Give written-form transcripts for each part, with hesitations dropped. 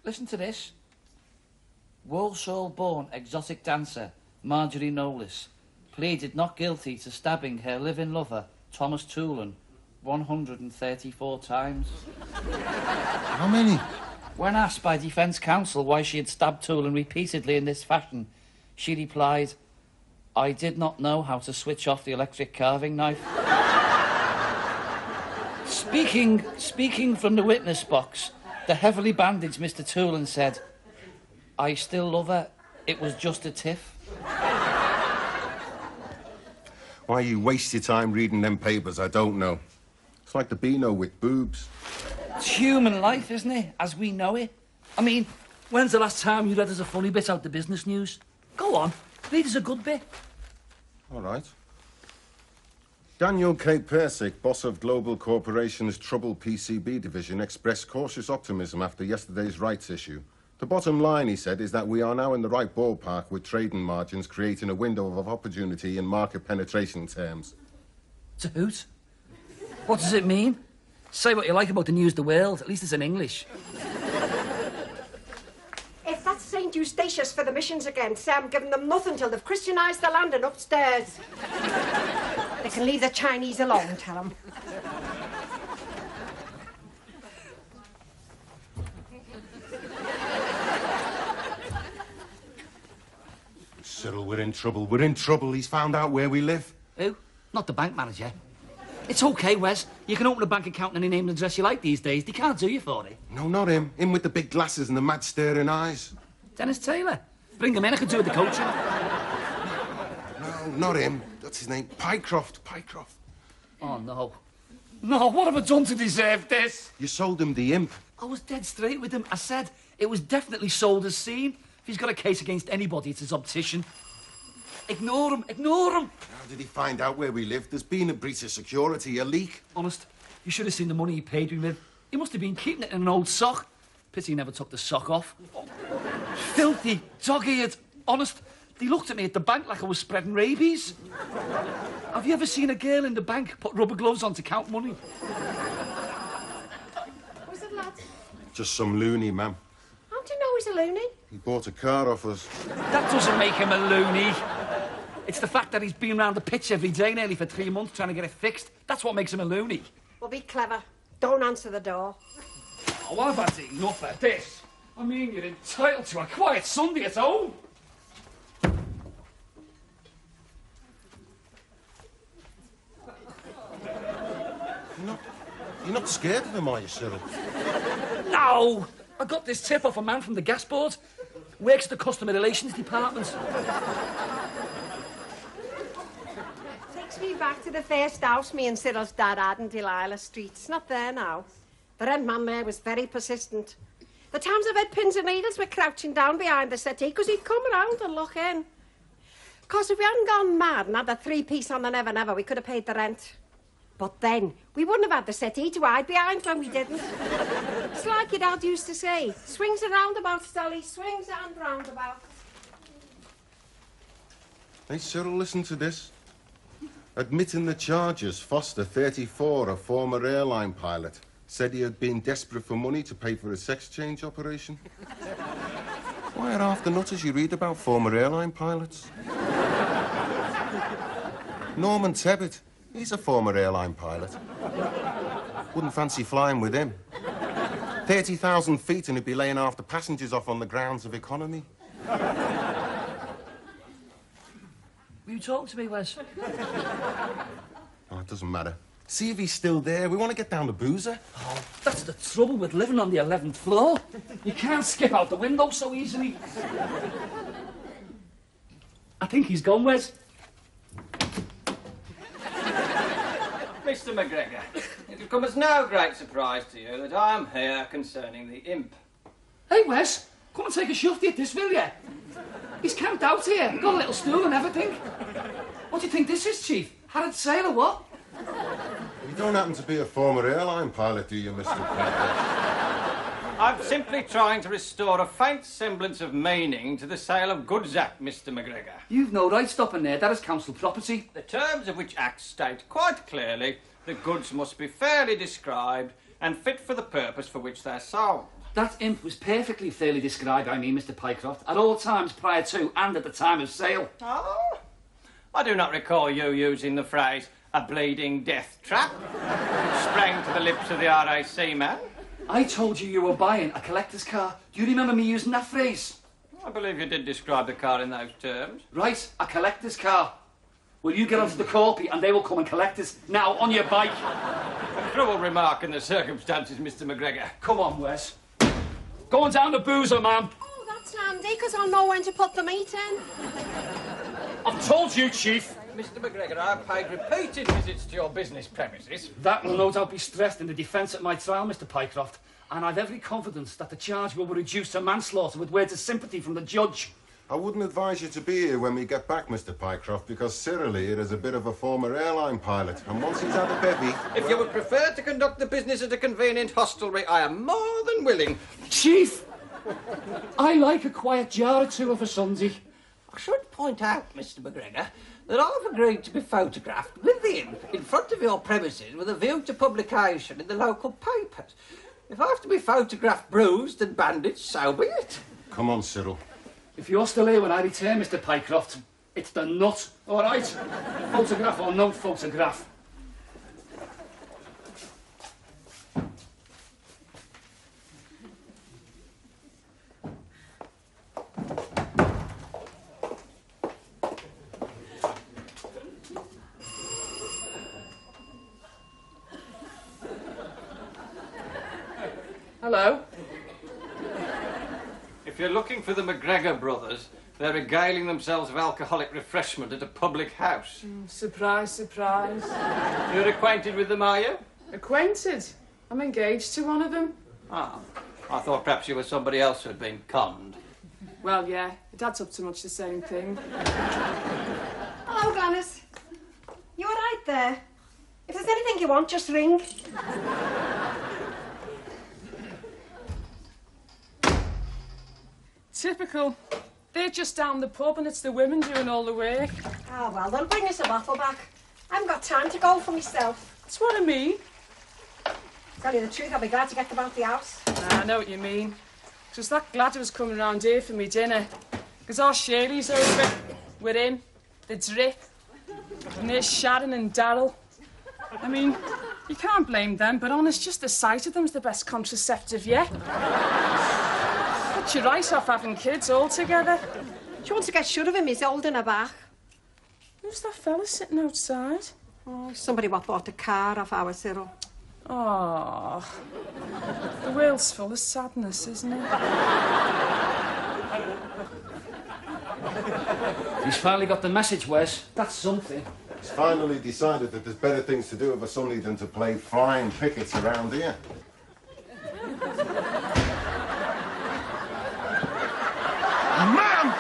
Listen to this. Walsall-born exotic dancer Marjorie Knowles pleaded not guilty to stabbing her living lover, Thomas Toolan, 134 times. How many? When asked by defence counsel why she had stabbed Toolan repeatedly in this fashion, she replied, "I did not know how to switch off the electric carving knife." Speaking from the witness box, the heavily bandaged Mr. Toolan said, "I still love her. It was just a tiff." Why you waste your time reading them papers, I don't know. It's like the Beano with boobs. It's human life, isn't it, as we know it? I mean, when's the last time you read us a funny bit out the business news? Go on, read us a good bit. All right. Daniel K. Persick, boss of Global Corporation's troubled PCB division, expressed cautious optimism after yesterday's rights issue. The bottom line, he said, is that we are now in the right ballpark with trading margins creating a window of opportunity in market penetration terms. It's a hoot. What does it mean? Say what you like about the news of the world, at least it's in English. If that's St. Eustatius for the missions again, say I'm giving them nothing till they've Christianised the land and upstairs. They can leave the Chinese alone, tell them. Cyril, we're in trouble. We're in trouble. He's found out where we live. Who? Not the bank manager. It's okay, Wes. You can open a bank account in any name and address you like these days. They can't do you for it. No, not him. Him with the big glasses and the mad staring eyes. Dennis Taylor. Bring him in. I could do with the coaching. No, not him. That's his name. Pycroft. Pycroft. Oh, no. No, what have I done to deserve this? You sold him the imp. I was dead straight with him. I said it was definitely sold as seen. If he's got a case against anybody, it's his optician. Ignore him. Ignore him. How did he find out where we live? There's been a breach of security, a leak. Honest, you should have seen the money he paid me with. He must have been keeping it in an old sock. Pity he never took the sock off. Filthy, dog-eared. Honest, they looked at me at the bank like I was spreading rabies. Have you ever seen a girl in the bank put rubber gloves on to count money? Who's it, lads? Just some loony, ma'am. How do you know he's a loony? He bought a car off us. That doesn't make him a loony. It's the fact that he's been round the pitch every day nearly for 3 months trying to get it fixed. That's what makes him a loony. Well, be clever. Don't answer the door. Oh, I've had enough of this. I mean, you're entitled to a quiet Sunday at home. You're not scared of him, are you, Cyril? No! I got this tip off a man from the gas board. Works at the customer relations department. Takes me back to the first house me and Cyril's dad had in Delilah Street. It's not there now. The rent man there was very persistent. The times I've had pins and needles were crouching down behind the settee because he'd come around and look in. Of course, if we hadn't gone mad and had the 3-piece on the Never Never, we could have paid the rent. But then, we wouldn't have had the settee to hide behind when we didn't. It's like your dad used to say, swings and roundabouts, Sally, swings and roundabouts. Hey, Cyril, listen to this. Admitting the charges, Foster, 34, a former airline pilot, said he had been desperate for money to pay for a sex change operation. Why are half the nutters you read about former airline pilots? Norman Tebbit. He's a former airline pilot. Wouldn't fancy flying with him. 30,000 feet and he'd be laying half the passengers off on the grounds of economy. Will you talk to me, Wes? Oh, it doesn't matter. See if he's still there. We want to get down to Boozer. Oh, that's the trouble with living on the 11th floor. You can't skip out the window so easily. I think he's gone, Wes. Mr. McGregor, it will come as no great surprise to you that I am here concerning the imp. Hey, Wes, come and take a shufty at this, will you? He's camped out here, got a little stool and everything. What do you think this is, Chief? Harrod Sale or what? You don't happen to be a former airline pilot, do you, Mr. Piper? I'm simply trying to restore a faint semblance of meaning to the sale of Goods Act, Mr. McGregor. You've no right stopping there. That is council property. The terms of which Act state quite clearly that goods must be fairly described and fit for the purpose for which they're sold. That imp was perfectly fairly described by me, Mr. Pycroft, at all times prior to and at the time of sale. Oh, I do not recall you using the phrase, a bleeding death trap, which sprang to the lips of the RAC man. I told you were buying a collector's car. Do you remember me using that phrase? I believe you did describe the car in those terms. Right, a collector's car. Will you get onto the corpy and they will come and collect us now on your bike? A cruel remark in the circumstances, Mr. McGregor. Come on, Wes. Going down the boozer, ma'am. Oh, that's handy, because I'll know when to put the meat in. I've told you, Chief. Mr. McGregor, I've paid repeated visits to your business premises. That will no doubt be stressed in the defence at my trial, Mr. Pycroft. And I've every confidence that the charge will be reduced to manslaughter with words of sympathy from the judge. I wouldn't advise you to be here when we get back, Mr. Pycroft, because Cyril here is a bit of a former airline pilot, and once he's had a bevy... If you would prefer to conduct the business at a convenient hostelry, I am more than willing. Chief! I like a quiet jar or two of a Sunday. I should point out, Mr. McGregor, that I've agreed to be photographed with the imp in front of your premises with a view to publication in the local papers. If I have to be photographed bruised and bandaged, so be it. Come on, Cyril. If you're still here when I return, Mr. Pycroft, it's the nut, all right? Photograph or no photograph. Hello? If you're looking for the McGregor brothers, they're regaling themselves of alcoholic refreshment at a public house. Surprise, surprise. You're acquainted with them, are you? Acquainted? I'm engaged to one of them. Ah, I thought perhaps you were somebody else who'd been conned. Well, yeah, it adds up to much the same thing. Hello, Gladys. You all right there? If there's anything you want, just ring. Typical. They're just down the pub and it's the women doing all the work. Oh, well, they'll bring us a bottle back. I haven't got time to go for myself. That's what I mean. Tell you the truth, I'll be glad to get them out the house. I know what you mean. Because that Gladys was coming round here for me dinner. Because our Shirley's over. We're in. The drip. And there's Sharon and Darryl. I mean, you can't blame them, but honest, just the sight of them's the best contraceptive yet. But you're right off having kids all together. She wants to get shut of him, he's holding her back. Who's that fella sitting outside? Oh, somebody what bought a car off our Cyril. Oh, the world's full of sadness, isn't it? He's finally got the message, Wes. That's something. He's finally decided that there's better things to do of a Sunday than to play flying pickets around here. Ma'am!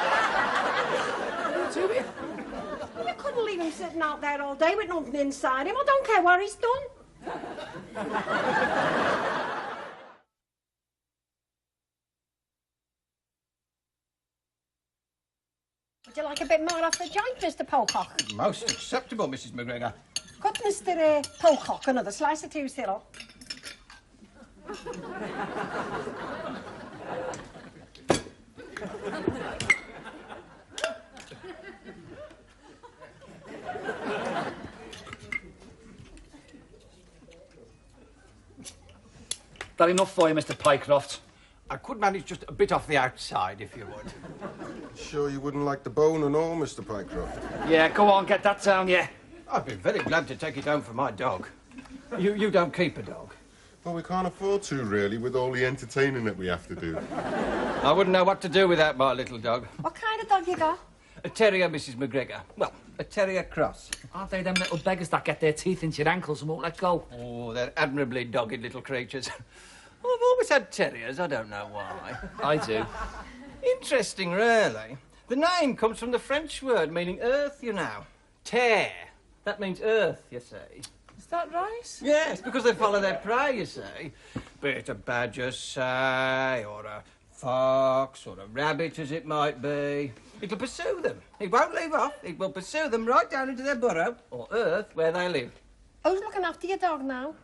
You couldn't leave him sitting out there all day with nothing inside him. I don't care what he's done. Would you like a bit more off the joint, Mr. Pocock? Most acceptable, Mrs. McGregor. Cut Mr. Pocock another slice or two, Cyril. That enough for you, Mr. Pycroft? I could manage just a bit off the outside, if you would. Sure you wouldn't like the bone and all, Mr. Pycroft? Yeah, go on, get that down, yeah. I'd be very glad to take it home for my dog. You don't keep a dog? Well, we can't afford to, really, with all the entertaining that we have to do. I wouldn't know what to do without my little dog. What kind of dog you got? A terrier, Mrs. McGregor. Well, a terrier cross. Aren't they them little beggars that get their teeth into your ankles and won't let go? Oh, they're admirably dogged little creatures. Well, I've always had terriers, I don't know why. I do. Interesting, really. The name comes from the French word meaning earth, you know. Terre. That means earth, you see. Is that right? Yes, because they follow their prey, you see. Be it a badger, say, or a fox, or a rabbit, as it might be. It'll pursue them. It won't leave off. It will pursue them right down into their burrow, or earth, where they live. Who's looking after your dog now?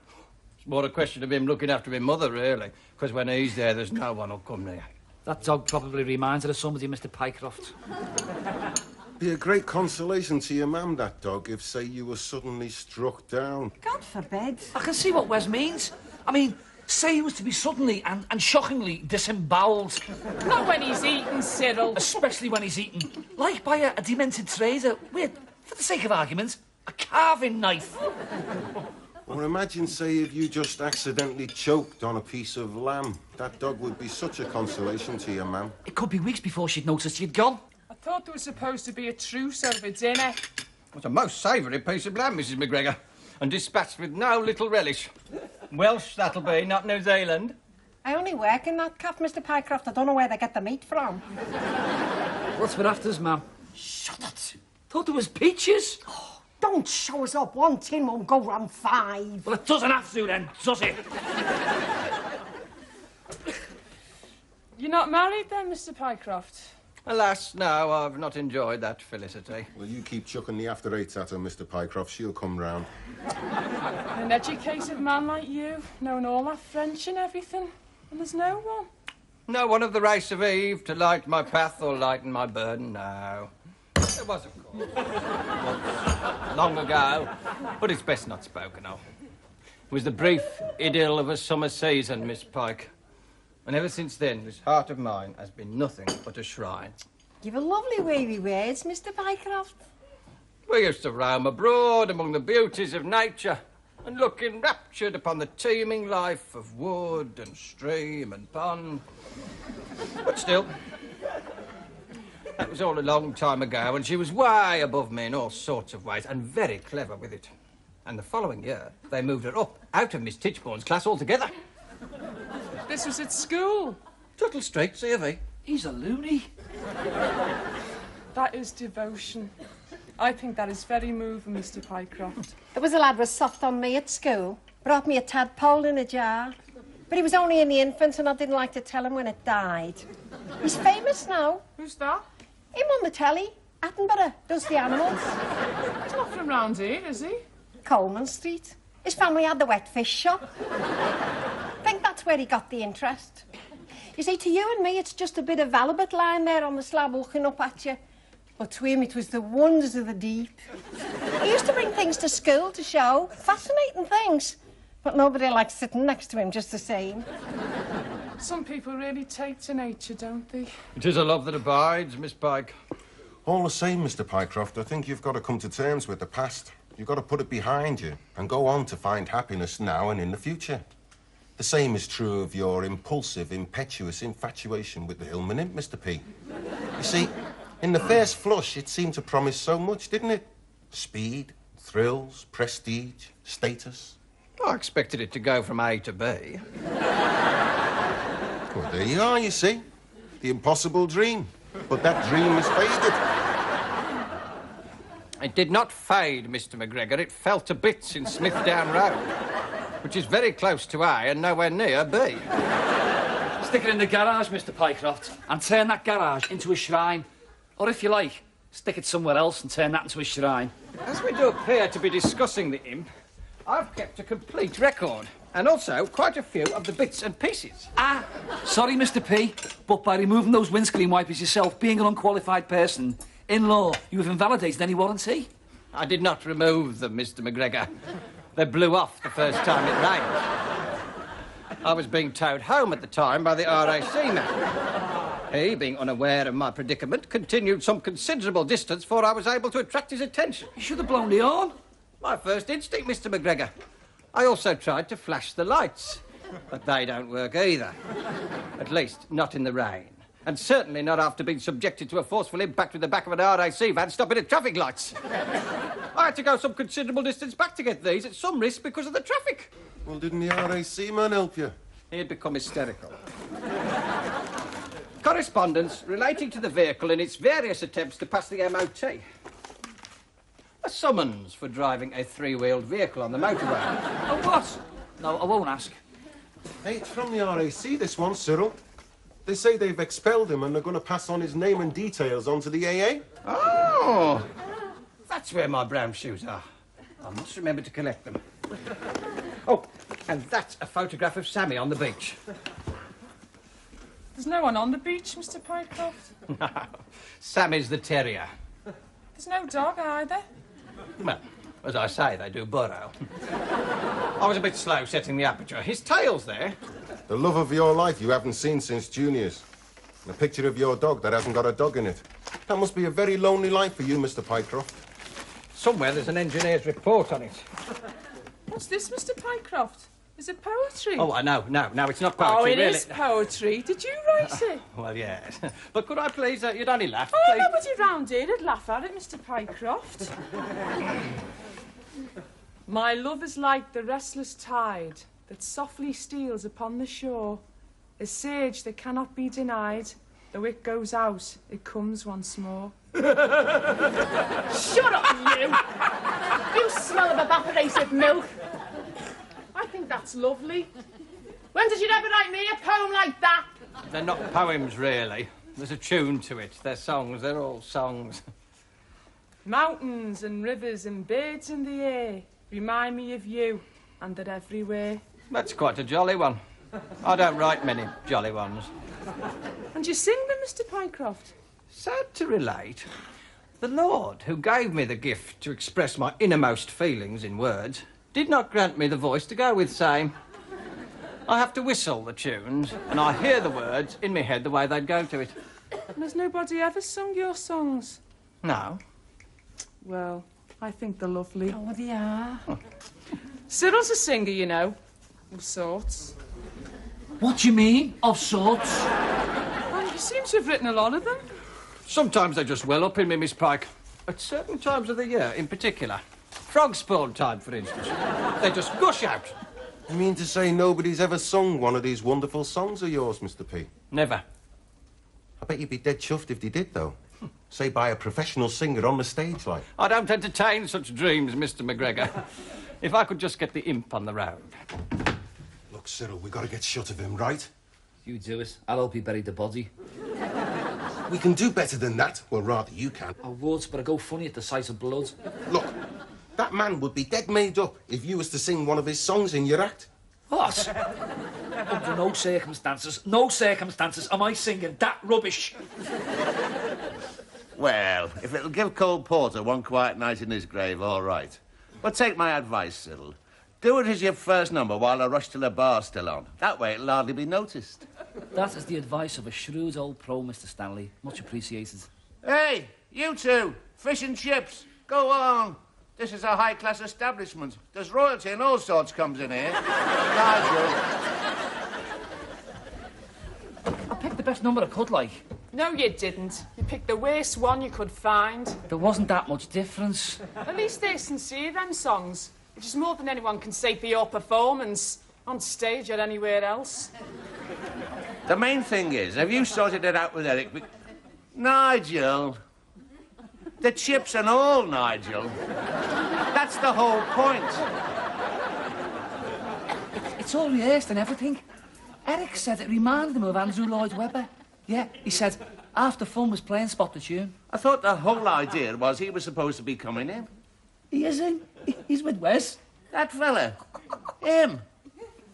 It's more a question of him looking after his mother, really, because when he's there, there's no one who'll come near. That dog probably reminds her of somebody, Mr. Pycroft. Be a great consolation to your mum, that dog, if, say, you were suddenly struck down. God forbid. I can see what Wes means. I mean, say he was to be suddenly and shockingly disembowelled. Not when he's eating, Cyril. Especially when he's eaten. Like by a demented trader with, for the sake of argument, a carving knife. Or imagine, say, if you just accidentally choked on a piece of lamb. That dog would be such a consolation to your mum. It could be weeks before she'd noticed you'd gone. I thought there was supposed to be a truce over dinner. It's a most savoury piece of lamb, Mrs. McGregor, and dispatched with no little relish. Welsh, that'll be, not New Zealand. I only work in that calf, Mr. Pycroft. I don't know where they get the meat from. What's for afters, ma'am? Shut it. Thought there was peaches. Oh, don't show us up. One tin won't go round 5. Well, it doesn't have to then, does it? You're not married then, Mr. Pycroft? Alas, no, I've not enjoyed that felicity. Well, you keep chucking the after-eights at her, Mr. Pycroft. She'll come round. An educated man like you, knowing all that French and everything, and there's no one. No one of the race of Eve to light my path or lighten my burden, no. There was, of course. Once, long ago, but it's best not spoken of. It was the brief idyll of a summer season, Miss Pike. And ever since then, this heart of mine has been nothing but a shrine. Give a lovely wavy words, Mr. Pycroft. We used to roam abroad among the beauties of nature and look enraptured upon the teeming life of wood and stream and pond. But still, that was all a long time ago, and she was way above me in all sorts of ways, and very clever with it. And the following year, they moved her up out of Miss Tichborne's class altogether. This was at school. Tuttle Street, C of E. He's a loony. That is devotion. I think that is very moving, Mr. Pycroft. There was a lad was soft on me at school. Brought me a tadpole in a jar. But he was only in the infant and I didn't like to tell him when it died. He's famous now. Who's that? Him on the telly. Attenborough does the animals. He's not from round here, is he? Coleman Street. His family had the wet fish shop. I think that's where he got the interest. You see, to you and me, it's just a bit of halibut lying there on the slab looking up at you. But to him, it was the wonders of the deep. He used to bring things to school to show, fascinating things. But nobody likes sitting next to him just the same. Some people really take to nature, don't they? It is a love that abides, Miss Pike. All the same, Mr. Pycroft, I think you've got to come to terms with the past. You've got to put it behind you and go on to find happiness now and in the future. The same is true of your impulsive, impetuous infatuation with the Hillman imp, Mr. P. You see, in the first flush, it seemed to promise so much, didn't it? Speed, thrills, prestige, status. I expected it to go from A to B. Well, there you are, you see. The impossible dream. But that dream has faded. It did not fade, Mr. McGregor. It fell to bits in Smithdown Road, which is very close to A and nowhere near B. Stick it in the garage, Mr. Pycroft, and turn that garage into a shrine. Or if you like, stick it somewhere else and turn that into a shrine. As we do appear to be discussing the imp, I've kept a complete record, and also quite a few of the bits and pieces. Ah, sorry, Mr. P, but by removing those windscreen wipers yourself, being an unqualified person, in law, you have invalidated any warranty. I did not remove them, Mr. McGregor. They blew off the first time it rained. I was being towed home at the time by the RAC man. He, being unaware of my predicament, continued some considerable distance before I was able to attract his attention. You should have blown the horn. My first instinct, Mr. McGregor. I also tried to flash the lights, but they don't work either. At least, not in the rain. And certainly not after being subjected to a forceful impact with the back of an RAC van stopping at traffic lights. I had to go some considerable distance back to get these, at some risk because of the traffic. Well, didn't the RAC man help you? He had become hysterical. Correspondence relating to the vehicle in its various attempts to pass the MOT. A summons for driving a three-wheeled vehicle on the motorway. Oh, what? No, I won't ask. Hey, it's from the RAC, this one, Cyril. They say they've expelled him and they're going to pass on his name and details onto the AA. Oh, that's where my brown shoes are. I must remember to collect them. Oh, And that's a photograph of Sammy on the beach. There's no one on the beach, Mr. Pycroft. No, Sammy's the terrier. There's no dog either. Well, as I say, they do burrow. I was a bit slow setting the aperture. His tail's there. The love of your life you haven't seen since juniors. And a picture of your dog that hasn't got a dog in it. That must be a very lonely life for you, Mr. Pycroft. Somewhere there's an engineer's report on it. What's this, Mr. Pycroft? Is it poetry? Oh, no, it's not poetry, Oh, it really. is poetry. Did you write it? Well, yes. But could I please, you'd only laugh, Oh, please. nobody round here would laugh at it, Mr. Pycroft. My love is like the restless tide that softly steals upon the shore, a sage that cannot be denied. Though it goes out, it comes once more. Shut up, you! You smell of evaporated milk. I think that's lovely. When did you ever write me a poem like that? They're not poems, really. There's a tune to it. They're songs. They're all songs. Mountains and rivers and birds in the air remind me of you, and they're everywhere. That's quite a jolly one. I don't write many jolly ones. And you sing them, Mr. Pycroft? Sad to relate, the Lord, who gave me the gift to express my innermost feelings in words, did not grant me the voice to go with same. I have to whistle the tunes, and I hear the words in my head the way they'd go to it. And has nobody ever sung your songs? No. Well, I think they're lovely. Oh, they are. Cyril's a singer, you know. Of sorts. What do you mean, of sorts? Well, you seem to have written a lot of them. Sometimes they just well up in me, Miss Pike. At certain times of the year, in particular. Frog spawn time, for instance. They just gush out. You mean to say nobody's ever sung one of these wonderful songs of yours, Mr. P? Never. I bet you'd be dead chuffed if they did, though. Say, by a professional singer on the stage, like. I don't entertain such dreams, Mr. McGregor. If I could just get the imp on the road. Look, Cyril, we got to get shut of him, right? You do it. I'll help you bury the body. We can do better than that. Well, rather, you can. I would, but I go funny at the sight of blood. Look, that man would be dead made up if you was to sing one of his songs in your act. What? Under no circumstances am I singing that rubbish. Well, if it'll give Cole Porter one quiet night in his grave, all right. But take my advice, Cyril. Do it as your first number while the Rush to the Bar's still on. That way it'll hardly be noticed. That is the advice of a shrewd old pro, Mr. Stanley. Much appreciated. Hey, you two, fish and chips, go on. This is a high-class establishment. There's royalty and all sorts comes in here. Nigel. I picked the best number I could, like. No, you didn't. You picked the worst one you could find. There wasn't that much difference. At least they're sincere, them songs. Which is more than anyone can say for your performance, on stage or anywhere else. The main thing is, have you sorted it out with Eric? Nigel. The chips and all, Nigel. That's the whole point. It's all rehearsed and everything. Eric said it reminded him of Andrew Lloyd Webber. Yeah, he said half the fun was playing Spot the Tune. I thought the whole idea was he was supposed to be coming in. He is in. He's with Wes. That fella. Him.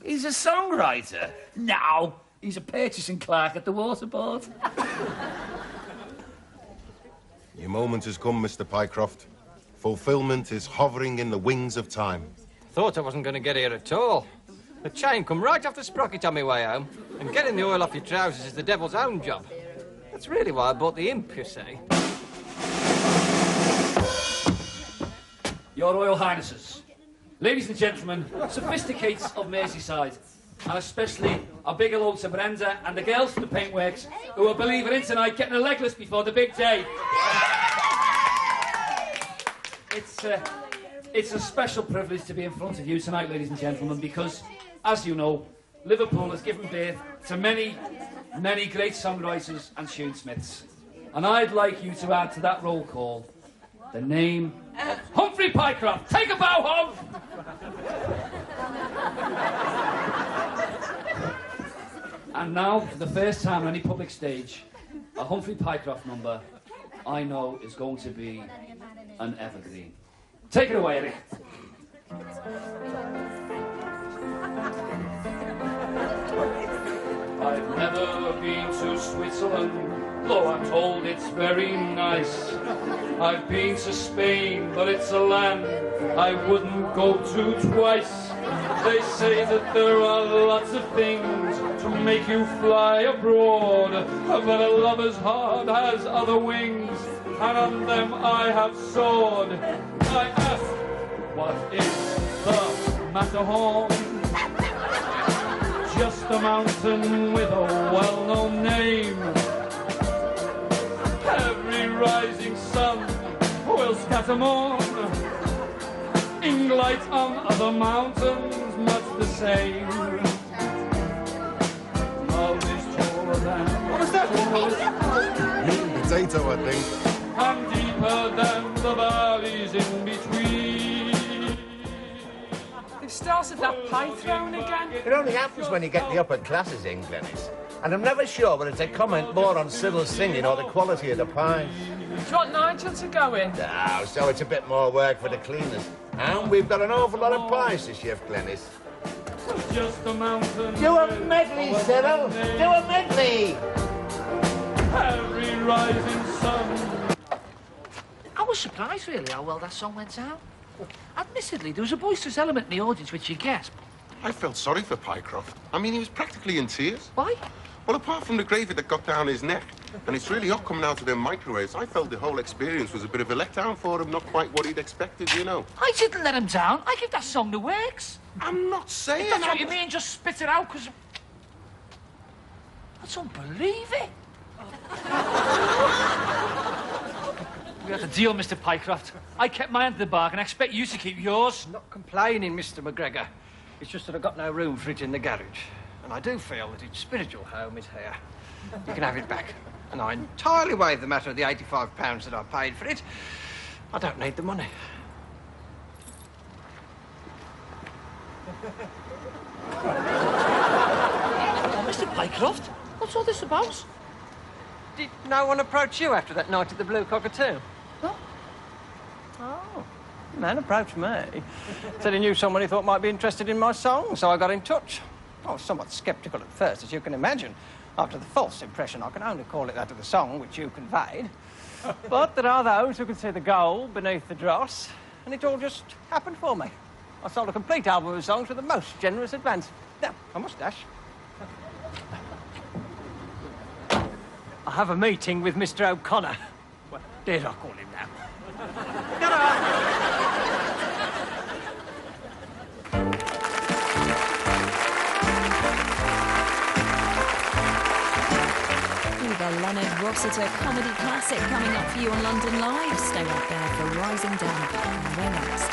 He's a songwriter. No, he's a purchasing clerk at the waterboard. Your moment has come, Mr. Pycroft. Fulfilment is hovering in the wings of time. Thought I wasn't going to get here at all. The chain come right off the sprocket on my way home, and getting the oil off your trousers is the devil's own job. That's really why I bought the imp, you see. Your Royal Highnesses, ladies and gentlemen, sophisticates of Merseyside, and especially a big hello to Brenda and the girls from the Paintworks who are believing in tonight getting a legless before the big day. It's a special privilege to be in front of you tonight, ladies and gentlemen, because, as you know, Liverpool has given birth to many, many great songwriters and tunesmiths. And I'd like you to add to that roll call the name of Humphrey Pycroft. Take a bow, Hum! And now, for the first time on any public stage, a Humphrey Pycroft number I know is going to be an evergreen. Take it away, Eric. I've never been to Switzerland, though I'm told it's very nice. I've been to Spain, but it's a land I wouldn't go to twice. They say that there are lots of things to make you fly abroad, but a lover's heart has other wings, and on them I have soared. I ask, what is the Matterhorn? Just a mountain with a well-known name. Every rising sun will scatter morn, ink light on other mountains, much the same. Love is taller than... What was that? Potato, I think. And deeper than the valleys in between. They've started that pie throwing again. It only happens when you get the upper classes in, Glenys. And I'm never sure whether it's a comment more on Sybil's singing or the quality of the pie. Do you want Nigel to go in? No, so it's a bit more work for the cleaners. And we've got an awful lot of pies to shift, Glenys. Just a mountain. Do a medley, Sybil! Do a medley! Every rising sun. I was surprised, really, how well that song went out. Admittedly, there was a boisterous element in the audience, which you guessed. I felt sorry for Pycroft. I mean, he was practically in tears. Why? Well, apart from the gravy that got down his neck, and it's really hot coming out of them microwaves, I felt the whole experience was a bit of a letdown for him, not quite what he'd expected, you know. I didn't let him down. I give that song the works. I'm not saying... If that's what you mean, just spit it out, because... That's unbelievable. We had a deal, Mr. Pycroft. I kept my end of the bargain. I expect you to keep yours. Not complaining, Mr. McGregor. It's just that I've got no room for it in the garage. And I do feel that its spiritual home is here. You can have it back. And I entirely waive the matter of the £85 that I paid for it. I don't need the money. Mr. Pycroft, what's all this about? Did no one approach you after that night at the Blue Cockatoo? No. Oh, the man approached me. Said he knew someone he thought might be interested in my song, so I got in touch. I was somewhat sceptical at first, as you can imagine, after the false impression, I can only call it that, of the song which you conveyed. But there are those who can see the gold beneath the dross, and it all just happened for me. I sold a complete album of songs with the most generous advance. Now, I must dash. I have a meeting with Mr. O'Connor. Well, dare I call him now? The Leonard Rossiter comedy classic coming up for you on London Live. Stay right there for Rising Down. We're next.